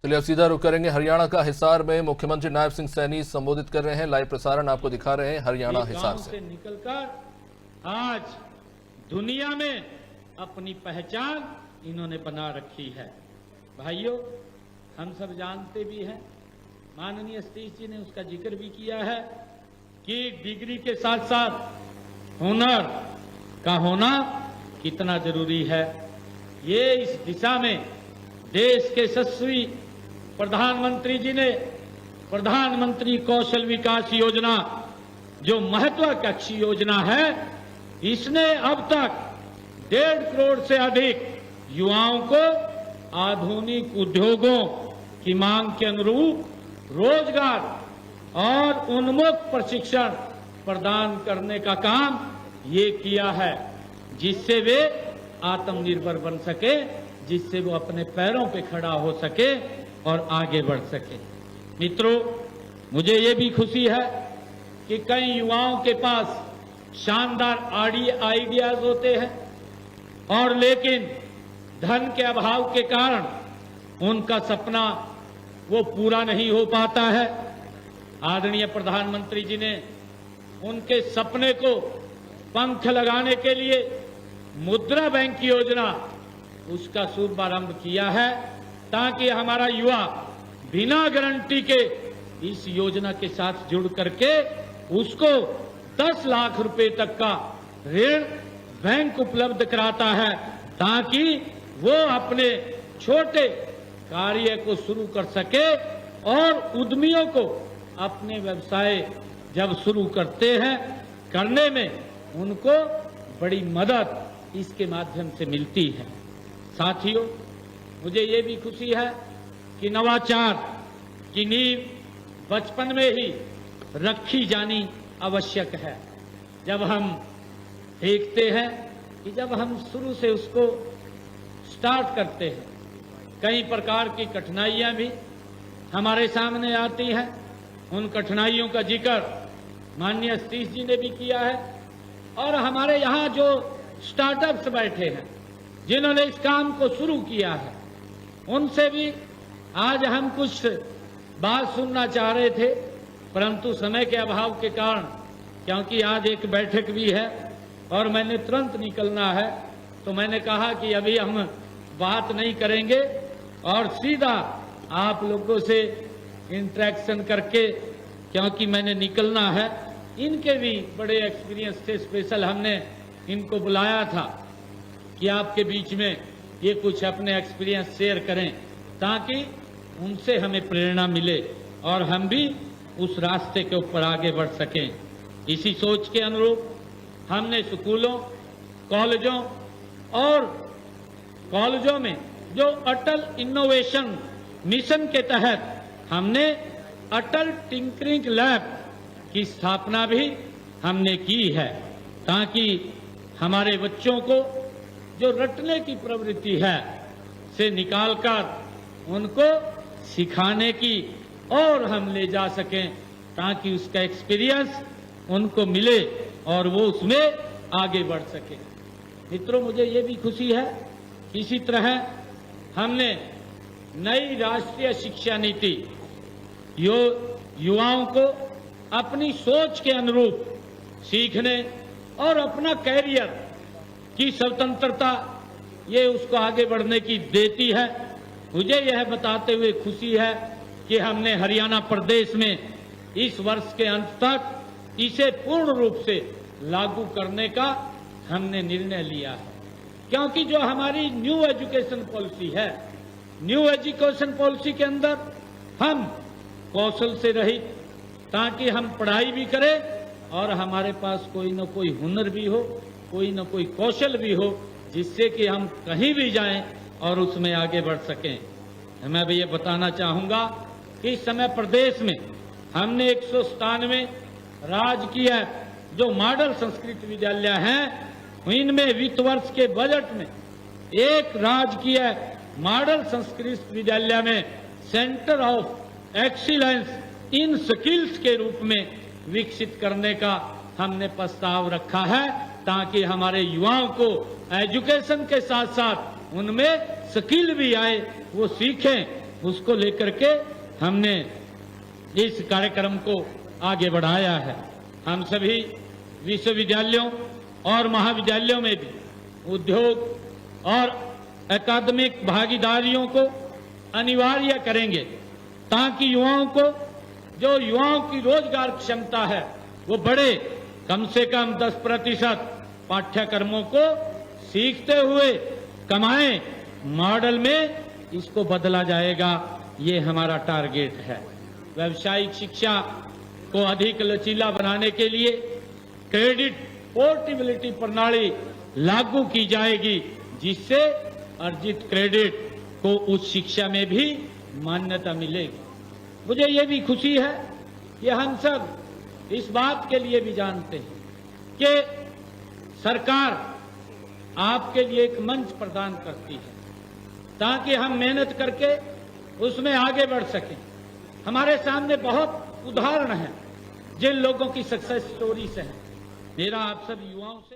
चलिए अब सीधा रुख करेंगे हरियाणा का हिसार में मुख्यमंत्री नायब सिंह सैनी संबोधित कर रहे हैं। लाइव प्रसारण आपको दिखा रहे हैं हरियाणा हिसार से। निकलकर आज दुनिया में अपनी पहचान इन्होंने बना रखी है। भाइयों, हम सब जानते भी हैं, माननीय सतीश जी ने उसका जिक्र भी किया है कि डिग्री के साथ साथ हुनर का होना कितना जरूरी है। ये इस दिशा में देश के यशस्वी प्रधानमंत्री जी ने प्रधानमंत्री कौशल विकास योजना, जो महत्वाकांक्षी योजना है, इसने अब तक 1.5 करोड़ से अधिक युवाओं को आधुनिक उद्योगों की मांग के अनुरूप रोजगार और उन्मुख प्रशिक्षण प्रदान करने का काम ये किया है, जिससे वे आत्मनिर्भर बन सके, जिससे वो अपने पैरों पे खड़ा हो सके और आगे बढ़ सके। मित्रों, मुझे ये भी खुशी है कि कई युवाओं के पास शानदार आइडियाज होते हैं और लेकिन धन के अभाव के कारण उनका सपना वो पूरा नहीं हो पाता है। आदरणीय प्रधानमंत्री जी ने उनके सपने को पंख लगाने के लिए मुद्रा बैंक योजना, उसका शुभारंभ किया है, ताकि हमारा युवा बिना गारंटी के इस योजना के साथ जुड़ करके उसको 10 लाख रुपए तक का ऋण बैंक उपलब्ध कराता है, ताकि वो अपने छोटे कार्य को शुरू कर सके और उद्यमियों को अपने व्यवसाय जब शुरू करते हैं, करने में उनको बड़ी मदद इसके माध्यम से मिलती है। साथियों, मुझे ये भी खुशी है कि नवाचार की नींव बचपन में ही रखी जानी आवश्यक है। जब हम देखते हैं कि जब हम शुरू से उसको स्टार्ट करते हैं, कई प्रकार की कठिनाइयां भी हमारे सामने आती हैं। उन कठिनाइयों का जिक्र माननीय सतीश जी ने भी किया है और हमारे यहाँ जो स्टार्टअप्स बैठे हैं, जिन्होंने इस काम को शुरू किया है, उनसे भी आज हम कुछ बात सुनना चाह रहे थे, परंतु समय के अभाव के कारण, क्योंकि आज एक बैठक भी है और मैंने तुरंत निकलना है, तो मैंने कहा कि अभी हम बात नहीं करेंगे और सीधा आप लोगों से इंटरेक्शन करके, क्योंकि मैंने निकलना है। इनके भी बड़े एक्सपीरियंस थे, स्पेशल हमने इनको बुलाया था कि आपके बीच में ये कुछ अपने एक्सपीरियंस शेयर करें, ताकि उनसे हमें प्रेरणा मिले और हम भी उस रास्ते के ऊपर आगे बढ़ सकें। इसी सोच के अनुरूप हमने स्कूलों, कॉलेजों में जो अटल इनोवेशन मिशन के तहत हमने अटल टिंकरिंग लैब की स्थापना भी हमने की है, ताकि हमारे बच्चों को जो रटने की प्रवृत्ति है से निकालकर उनको सिखाने की और हम ले जा सकें, ताकि उसका एक्सपीरियंस उनको मिले और वो उसमें आगे बढ़ सके। मित्रों, मुझे ये भी खुशी है कि इसी तरह हमने नई राष्ट्रीय शिक्षा नीति युवाओं को अपनी सोच के अनुरूप सीखने और अपना कैरियर की स्वतंत्रता ये उसको आगे बढ़ने की देती है। मुझे यह बताते हुए खुशी है कि हमने हरियाणा प्रदेश में इस वर्ष के अंत तक इसे पूर्ण रूप से लागू करने का हमने निर्णय लिया है, क्योंकि जो हमारी न्यू एजुकेशन पॉलिसी है, न्यू एजुकेशन पॉलिसी के अंदर हम कौशल से रहित, ताकि हम पढ़ाई भी करें और हमारे पास कोई न कोई हुनर भी हो, कोई न कोई कौशल भी हो, जिससे कि हम कहीं भी जाएं और उसमें आगे बढ़ सकें। मैं भी ये बताना चाहूंगा कि इस समय प्रदेश में हमने 197 राजकीय जो मॉडल संस्कृत विद्यालय हैं, इनमें वित्त वर्ष के बजट में एक राजकीय मॉडल संस्कृत विद्यालय में centre of excellence in skills के रूप में विकसित करने का हमने प्रस्ताव रखा है, ताकि हमारे युवाओं को एजुकेशन के साथ साथ उनमें स्किल भी आए, वो सीखें, उसको लेकर के हमने इस कार्यक्रम को आगे बढ़ाया है। हम सभी विश्वविद्यालयों और महाविद्यालयों में भी उद्योग और अकादमिक भागीदारियों को अनिवार्य करेंगे ताकि युवाओं को, जो युवाओं की रोजगार क्षमता है वो बढ़े। कम से कम 10% पाठ्यक्रमों को सीखते हुए कमाएं मॉडल में इसको बदला जाएगा, ये हमारा टारगेट है। व्यावसायिक शिक्षा को अधिक लचीला बनाने के लिए क्रेडिट पोर्टेबिलिटी प्रणाली लागू की जाएगी, जिससे अर्जित क्रेडिट को उच्च शिक्षा में भी मान्यता मिलेगी। मुझे ये भी खुशी है कि हम सब इस बात के लिए भी जानते हैं कि सरकार आपके लिए एक मंच प्रदान करती है ताकि हम मेहनत करके उसमें आगे बढ़ सकें। हमारे सामने बहुत उदाहरण हैं जिन लोगों की सक्सेस स्टोरीज हैं। मेरा आप सब युवाओं से